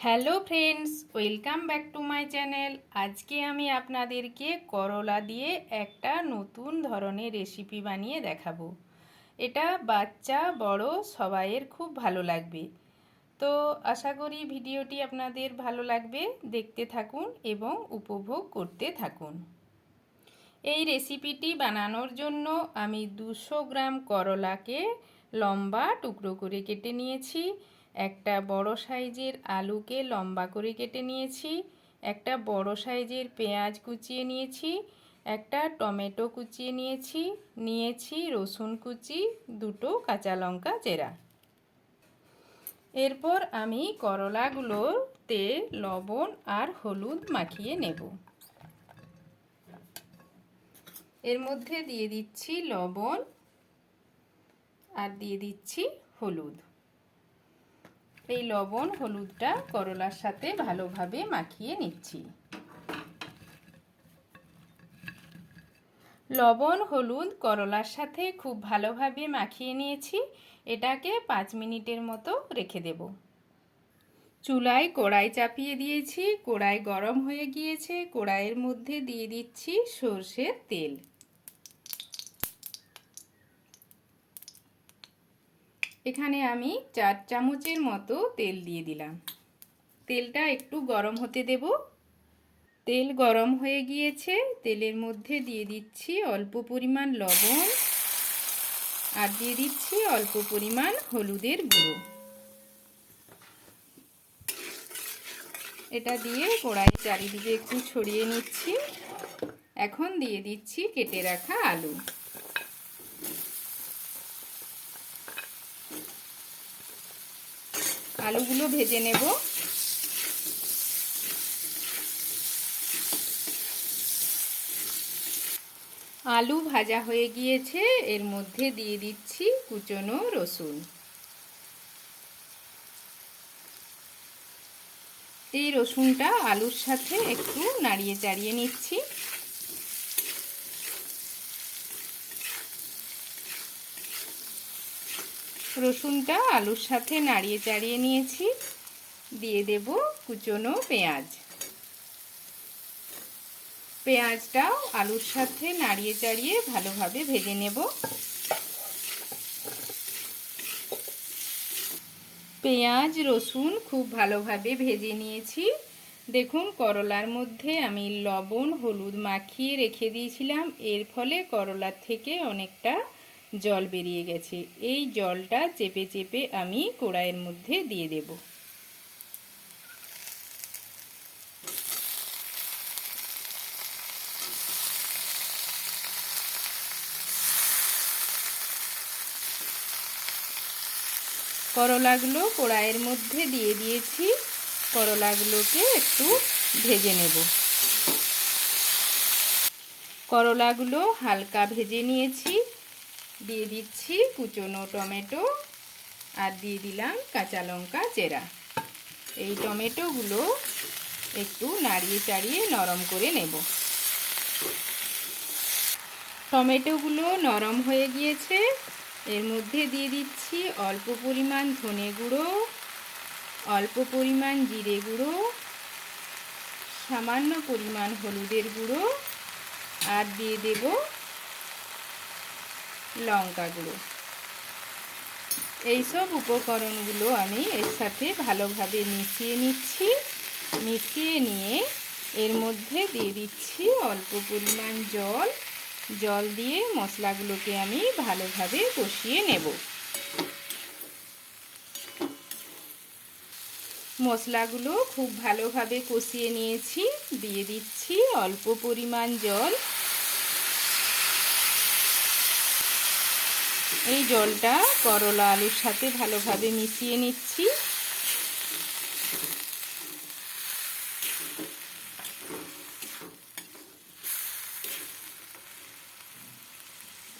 Hello friends, welcome back to my channel. আজকে আমি আপনাদেরকে করলা দিয়ে একটা নতুন ধরনের রেসিপি বানিয়ে দেখাবো। এটা বাচ্চা বড় সবাইয়ের খুব ভালো লাগবে। তো আশা করি ভিডিওটি আপনাদের ভালো লাগবে। দেখতে থাকুন এবং উপভোগ করতে থাকুন। এই রেসিপিটি বানানোর জন্য আমি 200 গ্রাম করলাকে লম্বা টুকরো করে কেটে নিয়েছি, একটা বড় সাইজের আলুকে লম্বা করে কেটে নিয়েছি, একটা বড় সাইজের পেঁয়াজ কুচিয়ে নিয়েছি, একটা টমেটো কুচিয়ে নিয়েছি রসুন কুচি, দুটো কাঁচা লঙ্কা চেরা। এরপর আমি করলাগুলোতে লবণ আর হলুদ মাখিয়ে নেব। এর মধ্যে দিয়ে দিচ্ছি লবণ আর দিয়ে দিচ্ছি হলুদ। এই লবণ হলুদটা করলার সাথে ভালোভাবে মাখিয়ে নিচ্ছি। লবণ হলুদ করলার সাথে খুব ভালোভাবে মাখিয়ে নিয়েছি। এটাকে 5 মিনিটের মতো রেখে দেব। চুলায় কড়াই চাপিয়ে দিয়েছি, কড়াই গরম হয়ে গিয়েছে। কড়াইয়ের মধ্যে দিয়ে দিচ্ছি সরষের তেল। এখানে আমি 4 চামচের মতো তেল দিয়ে দিলাম। তেলটা একটু গরম হতে দেব। তেল গরম হয়ে গিয়েছে, তেলের মধ্যে দিয়ে দিচ্ছি অল্প পরিমাণ লবণ আর দিয়ে দিচ্ছি অল্প পরিমাণ হলুদের গুঁড়ো। এটা দিয়ে কড়াই চারিদিকে একটু ছড়িয়ে নিচ্ছি। এখন দিয়ে দিচ্ছি কেটে রাখা আলু। আলুগুলো ভেজে নেব। আলু ভাজা হয়ে গিয়েছে, এর মধ্যে দিয়ে দিচ্ছি কুচনো রসুন। এই রসুনটা আলুর সাথে একটু নাড়িয়ে চাড়িয়ে নিচ্ছি। রসুনটা আলুর সাথে নাড়িয়ে চাড়িয়ে নিয়েছি। দিয়ে দেব কুচনো পেঁয়াজ। পেঁয়াজটাও আলুর সাথে নাড়িয়ে চাড়িয়ে ভালোভাবে ভেজে নেব। পেঁয়াজ রসুন খুব ভালোভাবে ভেজে নিয়েছি। দেখুন করলার মধ্যে আমি লবণ হলুদ মাখিয়ে রেখে দিয়েছিলাম, এর ফলে করলার থেকে অনেকটা জল বেরিয়ে গেছে। এই জলটা চেপে চেপে আমি কড়াইয়ের মধ্যে দিয়ে দেব। করলাগুলো কড়াইয়ের মধ্যে দিয়ে দিয়েছি। করলাগুলোকে একটু ভেজে নেব। করলাগুলো হালকা ভেজে নিয়েছি। দিয়ে দিচ্ছি কুচনো টমেটো আর দিয়ে দিলাম কাঁচা লঙ্কা চেরা। এই টমেটোগুলো একটু নাড়িয়ে চাড়িয়ে নরম করে নেব। টমেটোগুলো নরম হয়ে গিয়েছে, এর মধ্যে দিয়ে দিচ্ছি অল্প পরিমাণ ধনে গুঁড়ো, অল্প পরিমাণ জিরে গুঁড়ো, সামান্য পরিমাণ হলুদের গুঁড়ো আর দিয়ে দেব লঙ্কা গুঁড়ো। এইসব উপকরণগুলো আমি এর সাথে ভালোভাবে মিশিয়ে নিচ্ছি। মিশিয়ে নিয়ে এর মধ্যে দিয়ে দিচ্ছি অল্প পরিমাণ জল। জল দিয়ে মশলাগুলোকে আমি ভালোভাবে কষিয়ে নেব। মশলাগুলো খুব ভালোভাবে কষিয়ে নিয়েছি। দিয়ে দিচ্ছি অল্প পরিমাণ জল। এই জলটা করলা আলুর সাথে ভালোভাবে মিশিয়ে নিচ্ছি।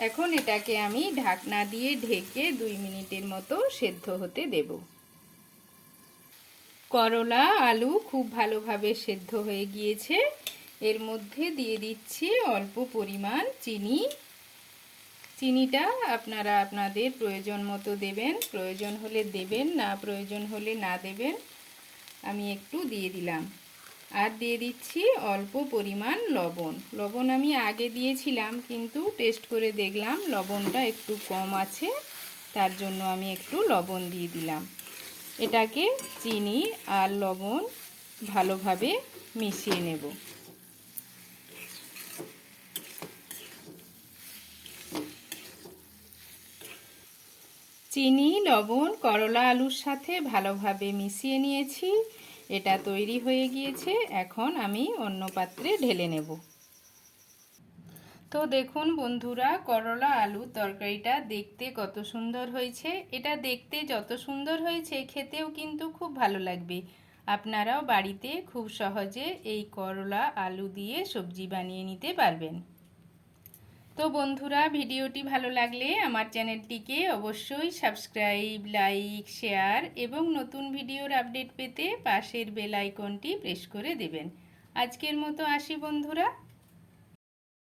এখন এটাকে আমি ঢাকনা দিয়ে ঢেকে 2 মিনিটের মতো সেদ্ধ হতে দেব। করলা আলু খুব ভালোভাবে সেদ্ধ হয়ে গিয়েছে। এর মধ্যে দিয়ে দিচ্ছি অল্প পরিমাণ চিনি। চিনিটা আপনারা আপনাদের প্রয়োজন মতো দেবেন, প্রয়োজন হলে দেবেন, না প্রয়োজন হলে না দেবেন। আমি একটু দিয়ে দিলাম। আর দিয়ে দিচ্ছি অল্প পরিমাণ লবণ। লবণ আমি আগে দিয়েছিলাম, কিন্তু টেস্ট করে দেখলাম লবণটা একটু কম আছে, তার জন্য আমি একটু লবণ দিয়ে দিলাম। এটাকে চিনি আর লবণ ভালোভাবে মিশিয়ে নেব। চিনি লবণ করলা আলুর সাথে ভালোভাবে মিশিয়ে নিয়েছি। এটা তৈরি হয়ে গিয়েছে। এখন আমি অন্য পাত্রে ঢেলে নেব। তো দেখুন বন্ধুরা, করলা আলু তরকারিটা দেখতে কত সুন্দর হয়েছে। এটা দেখতে যত সুন্দর হয়েছে, খেতেও কিন্তু খুব ভালো লাগবে। আপনারাও বাড়িতে খুব সহজে এই করলা আলু দিয়ে সবজি বানিয়ে নিতে পারবেন। তো বন্ধুরা, ভিডিওটি ভালো লাগলে আমার চ্যানেলটিকে অবশ্যই সাবস্ক্রাইব, লাইক, শেয়ার এবং নতুন ভিডিওর আপডেট পেতে পাশের বেল আইকনটি প্রেস করে দেবেন। আজকের মতো আসি বন্ধুরা।